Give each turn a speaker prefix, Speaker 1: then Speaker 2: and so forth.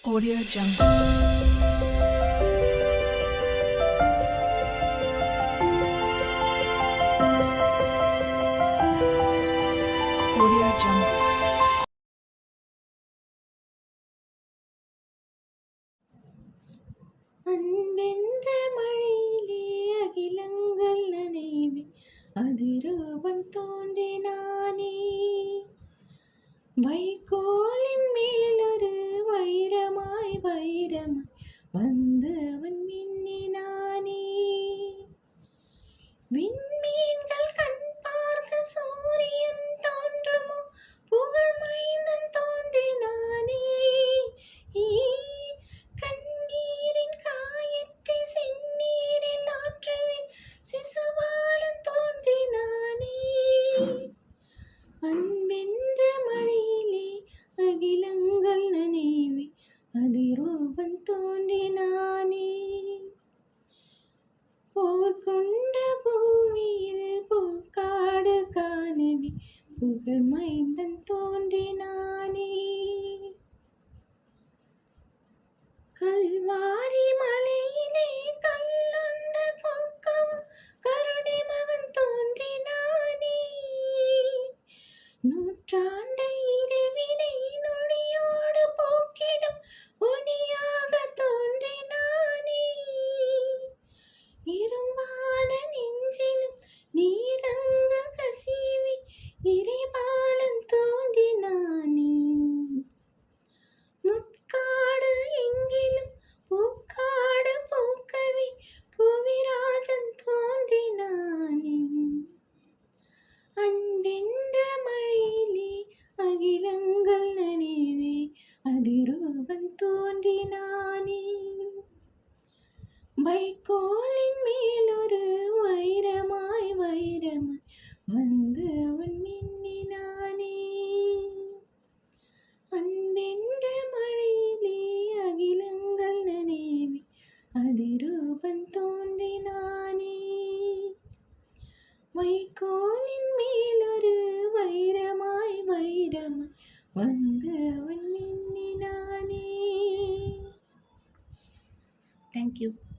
Speaker 1: Audio Jungle. Audio Jungle.
Speaker 2: அன்பென்ற மழையிலே அகிலங்கள் நனைவே அதிரூபம் தோன்றினானே. வைக்கோலின் மேலொரு வைரமாய் வந்து அவன் மின்னினானே. விண்மீன்கள் கண் பார்க்க சூரியன் தோன்றுமோ, புகழ் மைந்தன் தோன்றினானே. கண்ணீரின் காயத்தை செந்நீரில் ஆற்றுவேன், சிசுபாலன் தோன்றினானே. அன்பென்ற மழையிலே அகிலங்கள் நனைவே அதிரூபன் தோன்றினானே. போர் கொண்ட பூமியில் பூக்காடு காணவே புகழ் மைந்தன் தோன்றினானே. கல்வாரி மலையிலே கல்லொன்று போக்கவும் கருணை மகன் தோன்றினானே. நூற்றாண்டு இரவினை நொடியோடு போக்கிடும் ஒளியாக தோன்றினானே. இரும்பான நெஞ்சிலும் நீரங்க கசிவி இறைபாலன் தோன்றினானே. முட்காடு எங்கிலும் பூக்காடு பூக்கவே புவிராஜன் தோன்றினானே. அன்பென்ற மழையிலே அகிலங்கள் நனைவே அதிரூபன் தோன்றினானே. வைக்கோலின் மேலொரு வைரமாய் வந்து அவன் மின்னினானே. அன்பென்ற மழையிலே அகிலங்கள் நனைவே அதிரூபன் தோன்றினானே. வைக்கோலின் மேலொரு வைரமாய் வந்து அவன் மின்னினானே. Thank you.